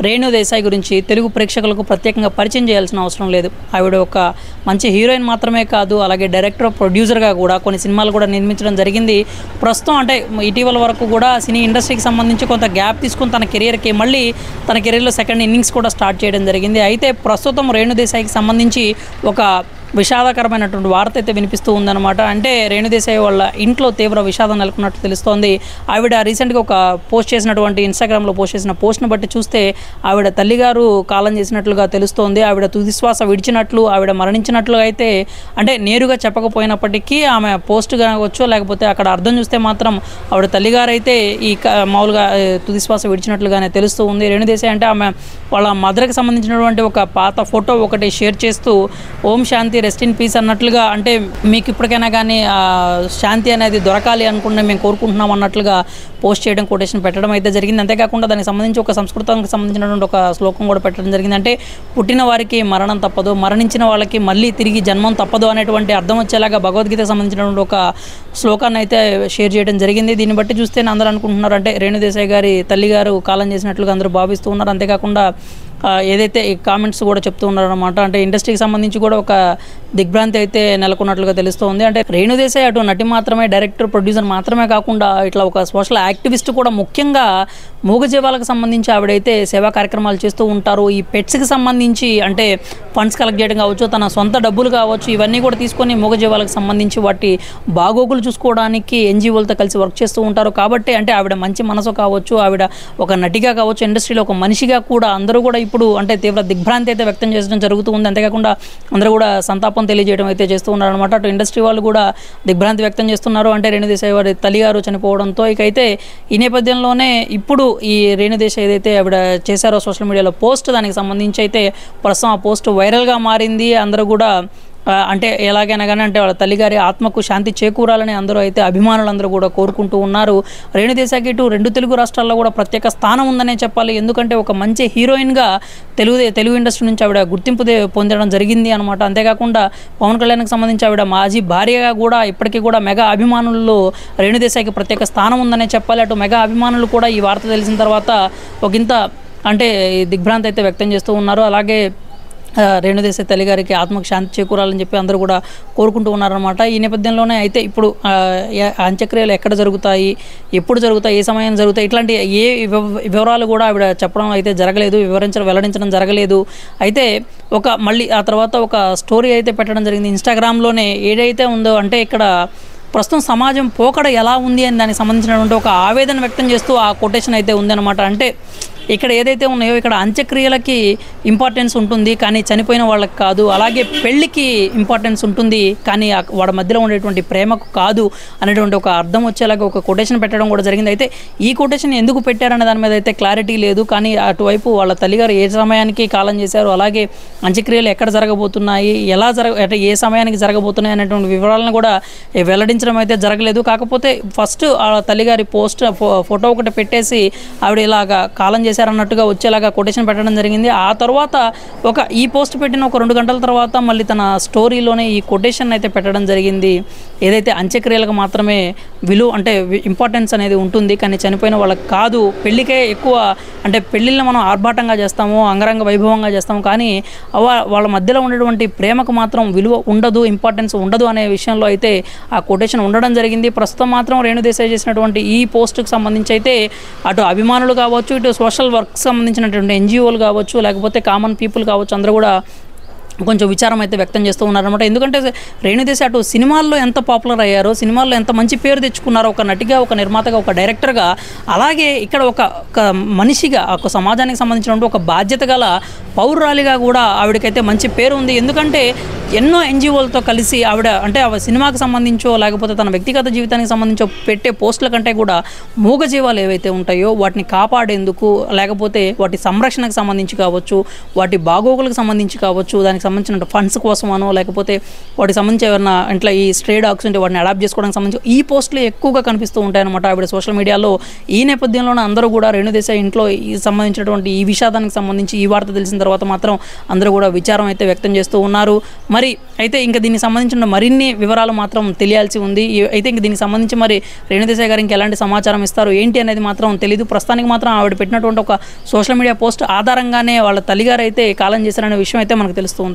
రేణు దేశాయ్ గురించి తెలుగు ప్రేక్షకులకు ప్రత్యేకంగా పరిచయం చేయాల్సిన అవసరం లేదు. ఆవిడ ఒక మంచి హీరోయిన్ మాత్రమే కాదు, అలాగే డైరెక్టర్, ప్రొడ్యూసర్గా కూడా కొన్ని సినిమాలు కూడా నిర్మించడం జరిగింది. ప్రస్తుతం అంటే ఇటీవల వరకు కూడా సినీ ఇండస్ట్రీకి సంబంధించి కొంత గ్యాప్ తీసుకుని తన కెరియర్కి మళ్ళీ తన కెరీర్లో సెకండ్ ఇన్నింగ్స్ కూడా స్టార్ట్ చేయడం జరిగింది. అయితే ప్రస్తుతం రేణు దేశాయ్కి సంబంధించి ఒక విషాదకరమైనటువంటి వార్త అయితే వినిపిస్తూ ఉందన్నమాట. అంటే రేణు దేశాయ్ వాళ్ళ ఇంట్లో తీవ్ర విషాదం నెలకొన్నట్టు తెలుస్తోంది. ఆవిడ రీసెంట్గా ఒక పోస్ట్ చేసినటువంటి ఇన్స్టాగ్రామ్లో పోస్ట్ చేసిన పోస్ట్ను బట్టి చూస్తే ఆవిడ తల్లిగారు కాలం చేసినట్లుగా తెలుస్తోంది. ఆవిడ తుదిశ్వాస విడిచినట్లు, ఆవిడ మరణించినట్లుగా అయితే అంటే నేరుగా చెప్పకపోయినప్పటికీ ఆమె పోస్ట్ కావచ్చు, లేకపోతే అక్కడ అర్థం చూస్తే మాత్రం ఆవిడ తల్లిగారు అయితే మామూలుగా తుదిశ్వాస విడిచినట్లుగానే తెలుస్తూ ఉంది. రేణు దేశాయ్ అంటే ఆమె వాళ్ళ మదర్కి సంబంధించినటువంటి ఒక పాత ఫోటో ఒకటి షేర్ చేస్తూ ఓం శాంతి, రెస్ట్ ఇన్ పీస్ అన్నట్లుగా, అంటే మీకు ఇప్పటికైనా కానీ శాంతి అనేది దొరకాలి అనుకుంటే మేము కోరుకుంటున్నాం అన్నట్లుగా పోస్ట్ చేయడం, కొటేషన్ పెట్టడం అయితే జరిగింది. అంతేకాకుండా దానికి సంబంధించి ఒక సంస్కృతానికి సంబంధించినటువంటి ఒక శ్లోకం కూడా పెట్టడం జరిగింది. అంటే పుట్టిన వారికి మరణం తప్పదు, మరణించిన వాళ్ళకి మళ్ళీ తిరిగి జన్మం తప్పదు అనేటువంటి అర్థం వచ్చేలాగా భగవద్గీతకు సంబంధించినటువంటి ఒక శ్లోకాన్ని అయితే షేర్ చేయడం జరిగింది. దీన్ని బట్టి చూస్తే అందరూ అనుకుంటున్నారు అంటే రేణు దేశాయ్ గారి తల్లిగారు కాలం చేసినట్లుగా అందరూ భావిస్తూ ఉన్నారు. అంతేకాకుండా ఏదైతే ఈ కామెంట్స్ కూడా చెప్తూ ఉన్నారన్నమాట. అంటే ఇండస్ట్రీకి సంబంధించి కూడా ఒక దిగ్భ్రాంతి అయితే నెలకొన్నట్లుగా తెలుస్తోంది. అంటే రేణు దేశాయ్ అటు నటి మాత్రమే, డైరెక్టర్, ప్రొడ్యూసర్ మాత్రమే కాకుండా ఇట్లా ఒక సోషల్ యాక్టివిస్ట్ కూడా. ముఖ్యంగా మూగజీవాలకు సంబంధించి ఆవిడైతే సేవా కార్యక్రమాలు చేస్తూ ఉంటారు. ఈ పెట్స్కి సంబంధించి అంటే ఫండ్స్ కలెక్ట్ చేయడం కావచ్చు, తన సొంత డబ్బులు కావచ్చు, ఇవన్నీ కూడా తీసుకొని మూగజీవాలకు సంబంధించి వాటి బాగోగులు చూసుకోవడానికి ఎన్జిఓలతో కలిసి వర్క్ చేస్తూ ఉంటారు. కాబట్టి అంటే ఆవిడ మంచి మనసు కావచ్చు, ఆవిడ ఒక నటిగా కావచ్చు, ఇండస్ట్రీలో ఒక మనిషిగా కూడా అందరూ కూడా ఇప్పుడు అంటే తీవ్ర దిగ్భ్రాంతి అయితే వ్యక్తం చేయడం జరుగుతూ ఉంది. అంతేకాకుండా అందరూ కూడా సంతాపం తెలియజేయడం అయితే చేస్తూ ఉన్నారనమాట. అటు ఇండస్ట్రీ వాళ్ళు కూడా దిగ్భ్రాంతి వ్యక్తం చేస్తున్నారు. అంటే రేణు దేశాయ్ వారి తల్లిగారు చనిపోవడంతో ఇకైతే ఈ నేపథ్యంలోనే ఇప్పుడు ఈ రేణు దేశాయ్ ఏదైతే ఆవిడ చేశారో సోషల్ మీడియాలో పోస్ట్, దానికి సంబంధించి అయితే ప్రస్తుతం ఆ పోస్ట్ వైరల్గా మారింది. అందరూ కూడా అంటే ఎలాగైనా కానీ అంటే వాళ్ళ తల్లిగారి ఆత్మకు శాంతి చేకూరాలని అందరూ అయితే అభిమానులందరూ కూడా కోరుకుంటూ ఉన్నారు. రేణు దేశాయ్కి ఇటు 2 తెలుగు రాష్ట్రాల్లో కూడా ప్రత్యేక స్థానం ఉందనే చెప్పాలి. ఎందుకంటే ఒక మంచి హీరోయిన్గా తెలుగు ఇండస్ట్రీ నుంచి ఆవిడ గుర్తింపు పొందడం జరిగింది అనమాట. అంతేకాకుండా పవన్ కళ్యాణ్కి సంబంధించి ఆవిడ మాజీ భార్యగా కూడా ఇప్పటికీ కూడా మెగా అభిమానుల్లో రేణు దేశాయ్కి ప్రత్యేక స్థానం ఉందనే చెప్పాలి. అటు మెగా అభిమానులు కూడా ఈ వార్త తెలిసిన తర్వాత ఒకంత అంటే దిగ్భ్రాంతి అయితే వ్యక్తం చేస్తూ ఉన్నారు. అలాగే రేణు దేశాయ్ తల్లిగారికి ఆత్మకు శాంతి చేకూరాలని చెప్పి అందరూ కూడా కోరుకుంటూ ఉన్నారనమాట. ఈ నేపథ్యంలోనే అయితే ఇప్పుడు అంత్యక్రియలు ఎక్కడ జరుగుతాయి, ఎప్పుడు జరుగుతాయి, ఏ సమయం జరుగుతాయి, ఇట్లాంటి ఏ వివరాలు కూడా ఆవిడ చెప్పడం అయితే జరగలేదు, వెల్లడించడం జరగలేదు. అయితే మళ్ళీ ఆ తర్వాత ఒక స్టోరీ అయితే పెట్టడం జరిగింది ఇన్స్టాగ్రామ్లోనే. ఏదైతే ఉందో అంటే ఇక్కడ ప్రస్తుతం సమాజం పోకడ ఎలా ఉంది అని దానికి సంబంధించినటువంటి ఒక ఆవేదన వ్యక్తం చేస్తూ ఆ కొటేషన్ అయితే ఉందన్నమాట. అంటే ఇక్కడ ఏదైతే ఉన్నాయో ఇక్కడ అంత్యక్రియలకి ఇంపార్టెన్స్ ఉంటుంది, కానీ చనిపోయిన వాళ్ళకి కాదు. అలాగే పెళ్ళికి ఇంపార్టెన్స్ ఉంటుంది, కానీ వాళ్ళ మధ్యలో ఉండేటువంటి ప్రేమకు కాదు అనేటువంటి ఒక అర్థం వచ్చేలాగా ఒక కొటేషన్ పెట్టడం కూడా జరిగింది. అయితే ఈ కొటేషన్ ఎందుకు పెట్టారనే దాని మీద అయితే క్లారిటీ లేదు. కానీ అటువైపు వాళ్ళ తల్లిగారు ఏ సమయానికి కాలం చేశారు, అలాగే అంత్యక్రియలు ఎక్కడ జరగబోతున్నాయి, అంటే ఏ సమయానికి జరగబోతున్నాయి అనేటువంటి వివరాలను కూడా వెల్లడించడం అయితే జరగలేదు. కాకపోతే ఫస్ట్ ఆ తల్లిగారి ఫోటో ఒకటి పెట్టేసి ఆవిడ ఇలాగా కాలం చేశారన్నట్టుగా వచ్చేలాగా కొటేషన్ పెట్టడం జరిగింది. ఆ తర్వాత ఈ పోస్ట్ పెట్టిన ఒక 2 గంటల తర్వాత మళ్ళీ తన స్టోరీలోనే ఈ కొటేషన్ అయితే పెట్టడం జరిగింది. ఏదైతే అంత్యక్రియలకు మాత్రమే అంటే ఇంపార్టెన్స్ అనేది ఉంటుంది, కానీ చనిపోయిన వాళ్ళకి కాదు. పెళ్ళికే ఎక్కువ అంటే పెళ్ళిళ్ళని మనం ఆర్భాటంగా చేస్తాము, అంగరంగ వైభవంగా చేస్తాము, కానీ వాళ్ళ మధ్యలో ఉండేటువంటి ప్రేమకు మాత్రం విలువ ఉండదు, ఇంపార్టెన్స్ ఉండదు అనే విషయంలో అయితే ఆ కొటేషన్ ఉండడం జరిగింది. ప్రస్తుతం మాత్రం రేణు దేశాయ్ చేసినటువంటి ఈ పోస్ట్కి సంబంధించి అయితే అటు అభిమానులు కావచ్చు, ఇటు సోషల్ వర్క్ సంబంధించినటువంటి ఎన్జిఓలు కావచ్చు, లేకపోతే కామన్ పీపుల్ కావచ్చు, అందరూ కూడా కొంచెం విచారం అయితే వ్యక్తం చేస్తూ ఉన్నారనమాట. ఎందుకంటే రేణు దేశాయ్ అటు సినిమాల్లో ఎంత పాపులర్ అయ్యారో, సినిమాల్లో ఎంత మంచి పేరు తెచ్చుకున్నారో, ఒక నటిగా, ఒక నిర్మాతగా, ఒక డైరెక్టర్గా, అలాగే ఇక్కడ ఒక మనిషిగా, ఒక సమాజానికి సంబంధించినటువంటి ఒక బాధ్యత గల పౌరురాలిగా కూడా ఆవిడకైతే మంచి పేరు ఉంది. ఎందుకంటే ఎన్నో ఎన్జిఓలతో కలిసి ఆవిడ అంటే సినిమాకి సంబంధించో లేకపోతే తన వ్యక్తిగత జీవితానికి సంబంధించో పెట్టే పోస్టుల కంటే కూడా మూగజీవాలు ఏవైతే ఉంటాయో వాటిని కాపాడేందుకు, లేకపోతే వాటి సంరక్షణకు సంబంధించి కావచ్చు, వాటి బాగోగులకు సంబంధించి కావచ్చు, దానికి వాటికి సంబంధించిన ఫండ్స్ కోసమనో లేకపోతే వాటికి సంబంధించి ఏమన్నా ఇంట్లో ఈ స్ట్రే డాగ్స్ ఉంటే వాటిని అడాప్ట్ చేసుకోవడానికి సంబంధించి ఈ పోస్టులు ఎక్కువగా కనిపిస్తూ ఉంటాయన్నమాట ఆవిడ సోషల్ మీడియాలో. ఈ నేపథ్యంలోనే అందరూ కూడా రేణుదేశాయ్ ఇంట్లో ఈ సంబంధించినటువంటి ఈ విషాదానికి సంబంధించి ఈ వార్త తెలిసిన తర్వాత మాత్రం అందరూ కూడా విచారం అయితే వ్యక్తం చేస్తూ ఉన్నారు. మరి అయితే ఇంకా దీనికి సంబంధించిన మరిన్ని వివరాలు మాత్రం తెలియాల్సి ఉంది. అయితే ఇంక దీనికి సంబంధించి మరి రేణుదేశాయ్ గారు ఇంకా ఎలాంటి సమాచారం ఇస్తారు ఏంటి అనేది మాత్రం తెలియదు. ప్రస్తుతానికి మాత్రం ఆవిడ పెట్టినటువంటి ఒక సోషల్ మీడియా పోస్ట్ ఆధారంగానే వాళ్ళ తల్లిగారు అయితే కాలం చేశారనే విషయం అయితే మనకు తెలుస్తుంది.